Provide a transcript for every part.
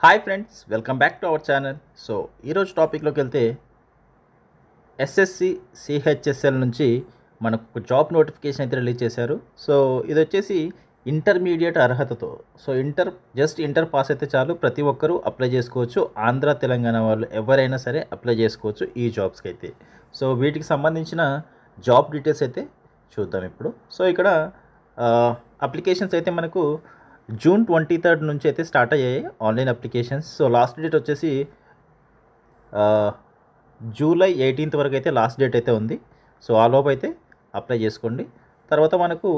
Hi friends, welcome back to our channel. So ఈరోజు టాపిక్లోకి వెళ్తే ఎస్ఎస్సి సిహెచ్ఎస్ఎల్ నుంచి మనకు ఒక జాబ్ నోటిఫికేషన్ అయితే రిలీజ్ చేశారు. సో ఇది వచ్చేసి ఇంటర్మీడియట్ అర్హతతో, సో ఇంటర్ పాస్ అయితే చాలు, ప్రతి ఒక్కరూ అప్లై చేసుకోవచ్చు. ఆంధ్ర తెలంగాణ వాళ్ళు ఎవరైనా సరే అప్లై చేసుకోవచ్చు ఈ జాబ్స్కి అయితే. సో వీటికి సంబంధించిన జాబ్ డీటెయిల్స్ అయితే చూద్దాం ఇప్పుడు. సో ఇక్కడ అప్లికేషన్స్ అయితే మనకు జూన్ 23 నుంచి అయితే స్టార్ట్ అయ్యాయి online applications. So last date వచ్చేసి జూలై 18 వరకు అయితే లాస్ట్ డేట్ అయితే ఉంది. సో ఆ లోపు అయితే అప్లై చేసుకోండి. తర్వాత మనకు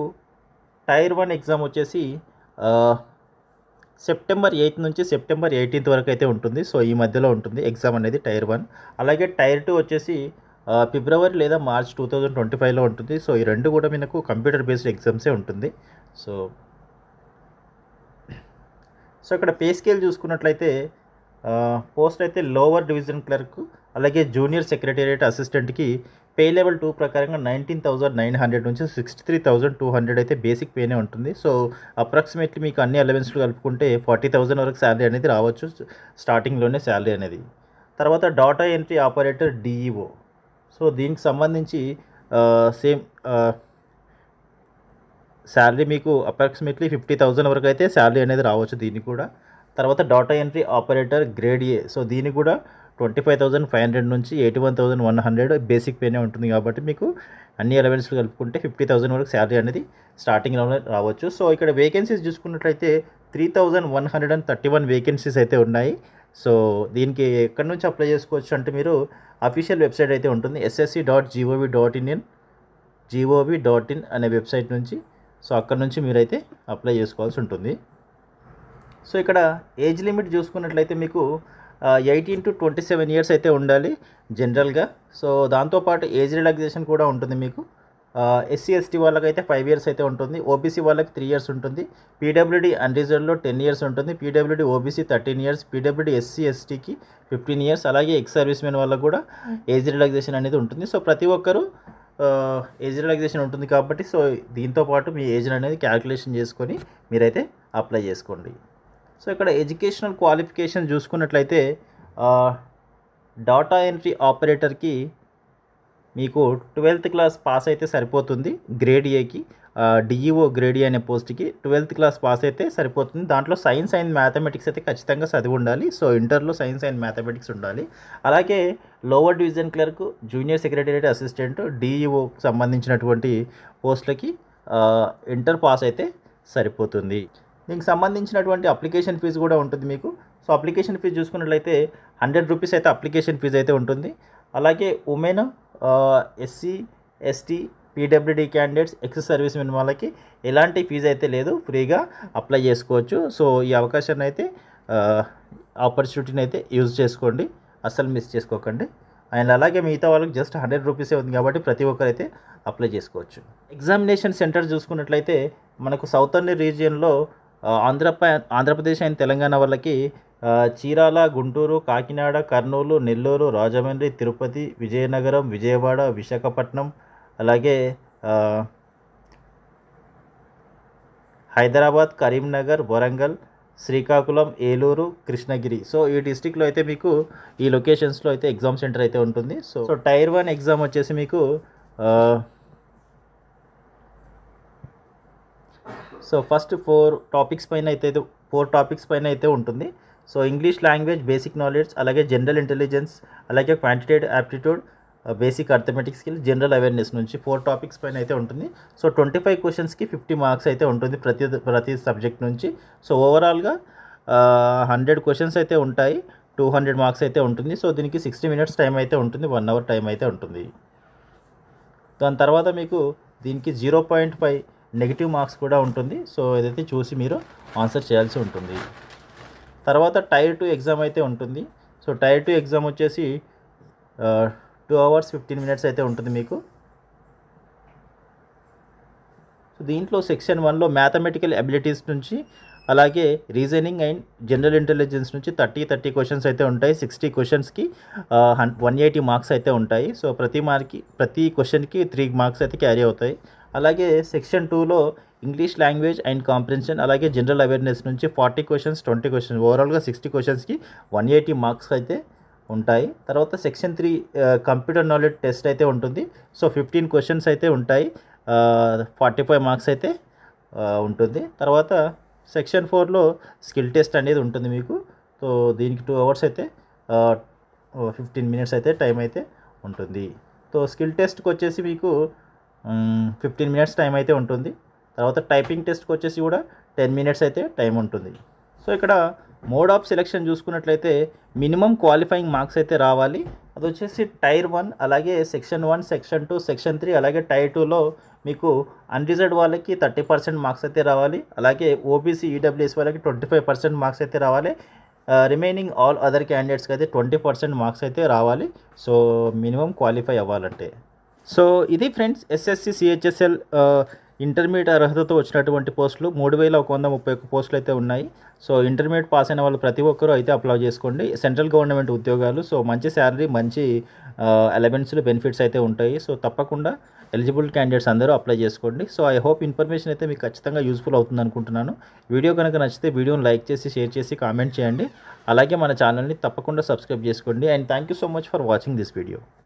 టైర్ 1 ఎగ్జామ్ వచ్చేసి సెప్టెంబర్ 8 నుంచి సెప్టెంబర్ 18 వరకు అయితే ఉంటుంది. సో ఈ మధ్యలో ఉంటుంది ఎగ్జామ్ అనేది టైర్ 1. అలాగే టైర్ 2 వచ్చేసి ఫిబ్రవరి లేదా మార్చ్ 2025లో ఉంటుంది. సో ఈ రెండు కూడా మనకు కంప్యూటర్ బేస్డ్ ఎగ్జామ్సే ఉంటుంది. సో ఇక్కడ పే స్కేల్ చూసుకున్నట్లయితే పోస్ట్ అయితే లోవర్ డివిజన్ క్లర్క్ అలాగే జూనియర్ సెక్రటేరియట్ అసిస్టెంట్కి పే లెవెల్ 2 ప్రకారంగా 19,900 నుంచి 63,200 అయితే బేసిక్ పేనే ఉంటుంది. సో అప్రాక్సిమేట్లీ మీకు అన్ని అలవెన్స్లు కలుపుకుంటే 40,000 వరకు శాలరీ అనేది రావచ్చు స్టార్టింగ్లోనే శాలరీ అనేది. తర్వాత data entry operator DEO, so దీనికి సంబంధించి సేమ్ శాలరీ మీకు అప్రాక్సిమేట్లీ 50,000 వరకు అయితే శాలరీ అనేది రావచ్చు దీనికి కూడా. తర్వాత data entry operator grade A, so దీనికి కూడా 25,500 నుంచి 81,100 బేసిక్ పేనే ఉంటుంది. కాబట్టి మీకు అన్ని అలవెన్స్లు కలుపుకుంటే 50,000 వరకు శాలరీ అనేది స్టార్టింగ్లోనే రావచ్చు. సో ఇక్కడ వేకెన్సీస్ చూసుకున్నట్లయితే 3,131 వేకెన్సీస్ అయితే ఉన్నాయి. సో దీనికి ఎక్కడి నుంచి అప్లై చేసుకోవచ్చు అంటే మీరు అఫీషియల్ వెబ్సైట్ అయితే ఉంటుంది, ssc.gov.in అనే వెబ్సైట్ నుంచి. సో అక్కడ నుంచి మీరైతే అప్లై చేసుకోవాల్సి ఉంటుంది. సో ఇక్కడ ఏజ్ లిమిట్ చూసుకున్నట్లయితే మీకు 18 to 27 ఇయర్స్ అయితే ఉండాలి జనరల్గా. సో దాంతోపాటు ఏజ్ రిలాక్సేషన్ కూడా ఉంటుంది మీకు. ఎస్సీ ఎస్టీ వాళ్ళకైతే 5 ఇయర్స్ అయితే ఉంటుంది, ఓబీసీ వాళ్ళకి 3 ఇయర్స్ ఉంటుంది, పీడబ్ల్యూడీ అన్రిజర్వ్డ్లో 10 ఇయర్స్ ఉంటుంది, PWD OBC 13 years, PWD SC ఎస్టీకి 15 ఇయర్స్, అలాగే ఎక్స్ సర్వీస్ మెన్ వాళ్ళకు కూడా ఏజ్ రిలాక్సేషన్ అనేది ఉంటుంది. సో ప్రతి ఒక్కరూ ఏజ్ రిలాక్సేషన్ ఉంటుంది కాబట్టి సో దీంతో పాటు మీ ఏజ్ అనేది క్యాలిక్యులేషన్ చేసుకొని మీరైతే అప్లై చేసుకోండి. సో ఇక్కడ ఎడ్యుకేషనల్ క్వాలిఫికేషన్ చూసుకున్నట్లయితే డాటా ఎంట్రీ ఆపరేటర్కి మీకు 12th క్లాస్ పాస్ అయితే సరిపోతుంది గ్రేడ్ ఏకి. డిఈఓ గ్రేడ్ ఏ అనే పోస్ట్కి 12th క్లాస్ పాస్ అయితే సరిపోతుంది. దాంట్లో సైన్స్ అండ్ మ్యాథమెటిక్స్ అయితే ఖచ్చితంగా చదివి ఉండాలి. సో ఇంటర్లో సైన్స్ అండ్ మ్యాథమెటిక్స్ ఉండాలి. అలాగే lower division clerk, junior secretariat assistant, డిఈఓకి సంబంధించినటువంటి పోస్టులకి ఇంటర్ పాస్ అయితే సరిపోతుంది. దీనికి సంబంధించినటువంటి అప్లికేషన్ ఫీజు కూడా ఉంటుంది మీకు. సో అప్లికేషన్ ఫీజు చూసుకున్నట్లయితే 100 రూపీస్ అయితే అప్లికేషన్ ఫీజు అయితే ఉంటుంది. అలాగే women, SC ST, PWD candidates, ex service men వాళ్ళకి ఎలాంటి ఫీజు అయితే లేదు, ఫ్రీగా అప్లై చేసుకోవచ్చు. సో ఈ అవకాశాన్ని అయితే ఆపర్చునిటీని అయితే యూజ్ చేసుకోండి, అస్సలు మిస్ చేసుకోకండి. అండ్ అలాగే మిగతా వాళ్ళకి జస్ట్ 100 రూపీసే ఉంది కాబట్టి ప్రతి ఒక్కరైతే అప్లై చేసుకోవచ్చు. ఎగ్జామినేషన్ సెంటర్ చూసుకున్నట్లయితే మనకు సౌతర్న్ రీజియన్లో ఆంధ్రప్రదేశ్ అండ్ తెలంగాణ వాళ్ళకి చీరాల, గుంటూరు, కాకినాడ, కర్నూలు, నెల్లూరు, రాజమండ్రి, తిరుపతి, విజయనగరం, విజయవాడ, విశాఖపట్నం, అలాగే హైదరాబాద్, కరీంనగర్, వరంగల్, శ్రీకాకుళం, ఏలూరు, కృష్ణగిరి. సో ఈ డిస్టిక్లో అయితే మీకు ఈ లొకేషన్స్లో అయితే ఎగ్జామ్ సెంటర్ అయితే ఉంటుంది. సో టైర్ 1 ఎగ్జామ్ వచ్చేసి మీకు సో ఫస్ట్ 4 టాపిక్స్ పైన అయితే ఉంటుంది. So English language basic knowledge, అలాగే జనరల్ ఇంటెలిజెన్స్, అలాగే quantitative aptitude, basic arithmetic skill, general awareness నుంచి 4 టాపిక్స్ పైన అయితే ఉంటుంది. సో 25 క్వశ్చన్స్కి 50 మార్క్స్ అయితే ఉంటుంది ప్రతి సబ్జెక్ట్ నుంచి. సో ఓవరాల్గా 100 క్వశ్చన్స్ అయితే ఉంటాయి, 200 మార్క్స్ అయితే ఉంటుంది. సో దీనికి 60 minutes టైం అయితే ఉంటుంది, 1 hour టైం అయితే ఉంటుంది. దాని తర్వాత మీకు దీనికి 0.5 నెగిటివ్ మార్క్స్ కూడా ఉంటుంది. సో ఇదైతే చూసి మీరు ఆన్సర్ చేయాల్సి ఉంటుంది. తర్వాత టైర్ 2 ఎగ్జామ్ అయితే ఉంటుంది. సో టైర్ 2 ఎగ్జామ్ వచ్చేసి 2 hours 15 minutes అయితే ఉంటుంది మీకు. సో దీంట్లో సెక్షన్ 1లో మ్యాథమెటికల్ అబిలిటీస్ నుంచి, అలాగే రీజనింగ్ అండ్ జనరల్ ఇంటెలిజెన్స్ నుంచి 30 క్వశ్చన్స్ అయితే ఉంటాయి. 60 క్వశ్చన్స్కి 180 మార్క్స్ అయితే ఉంటాయి. సో ప్రతి క్వశ్చన్కి 3 మార్క్స్ అయితే క్యారీ అవుతాయి. అలాగే సెక్షన్ 2లో ఇంగ్లీష్ లాంగ్వేజ్ అండ్ కాంప్రిహెన్షన్ అలాగే జనరల్ అవేర్నెస్ నుంచి 40 క్వశ్చన్స్ 20 క్వశ్చన్స్ ఓవరాల్గా 60 క్వశ్చన్స్కి 180 మార్క్స్ అయితే ఉంటాయి. తర్వాత సెక్షన్ 3 కంప్యూటర్ నాలెడ్జ్ టెస్ట్ అయితే ఉంటుంది. సో 15 క్వశ్చన్స్ అయితే ఉంటాయి, 45 మార్క్స్ అయితే ఉంటుంది. తర్వాత సెక్షన్ 4లో స్కిల్ టెస్ట్ అనేది ఉంటుంది మీకు. సో దీనికి 2 అవర్స్ అయితే 15 మినిట్స్ అయితే టైం అయితే ఉంటుంది. సో స్కిల్ టెస్ట్కి వచ్చేసి మీకు 15 మినిట్స్ టైం అయితే ఉంటుంది. తర్వాత టైపింగ్ టెస్ట్కి వచ్చేసి కూడా 10 మినిట్స్ అయితే టైం ఉంటుంది. సో ఇక్కడ మోడ్ ఆఫ్ సెలెక్షన్ చూసుకున్నట్లయితే మినిమం క్వాలిఫైయింగ్ మార్క్స్ అయితే రావాలి. అది వచ్చేసి టైర్ 1 అలాగే సెక్షన్ 1 సెక్షన్ 2 సెక్షన్ 3 అలాగే టైర్ 2లో మీకు అన్రిజర్వ్డ్ వాళ్ళకి 30% మార్క్స్ అయితే రావాలి. అలాగే ఓబీసీ ఈడబ్ల్యూఎస్ వాళ్ళకి 25% మార్క్స్ అయితే రావాలి. రిమైనింగ్ ఆల్ అదర్ క్యాండిడేట్స్కి అయితే 20% మార్క్స్ అయితే రావాలి. సో మినిమం క్వాలిఫై అవ్వాలంటే. సో ఇది ఫ్రెండ్స్ ఎస్ఎస్సి సిహెచ్ఎస్ఎల్ ఇంటర్మీడియట్ అర్హతతో వచ్చినటువంటి పోస్టులు 3131 పోస్టులు అయితే ఉన్నాయి. సో ఇంటర్మీడియట్ పాస్ అయిన వాళ్ళు ప్రతి ఒక్కరూ అయితే అప్లై చేసుకోండి. సెంట్రల్ గవర్నమెంట్ ఉద్యోగాలు. సో మంచి శాలరీ, మంచి అలవెన్స్లు, బెనిఫిట్స్ అయితే ఉంటాయి. సో తప్పకుండా ఎలిజిబుల్ క్యాండిడేట్స్ అందరూ అప్లై చేసుకోండి. సో ఐ హోప్ ఇన్ఫర్మేషన్ అయితే మీకు ఖచ్చితంగా యూస్ఫుల్ అవుతుంది అనుకుంటున్నాను. వీడియో కనుక నచ్చితే వీడియోని లైక్ చేసి, షేర్ చేసి, కామెంట్ చేయండి. అలాగే మన ఛానల్ని తప్పకుండా సబ్స్క్రైబ్ చేసుకోండి. And thank you so much for watching this video.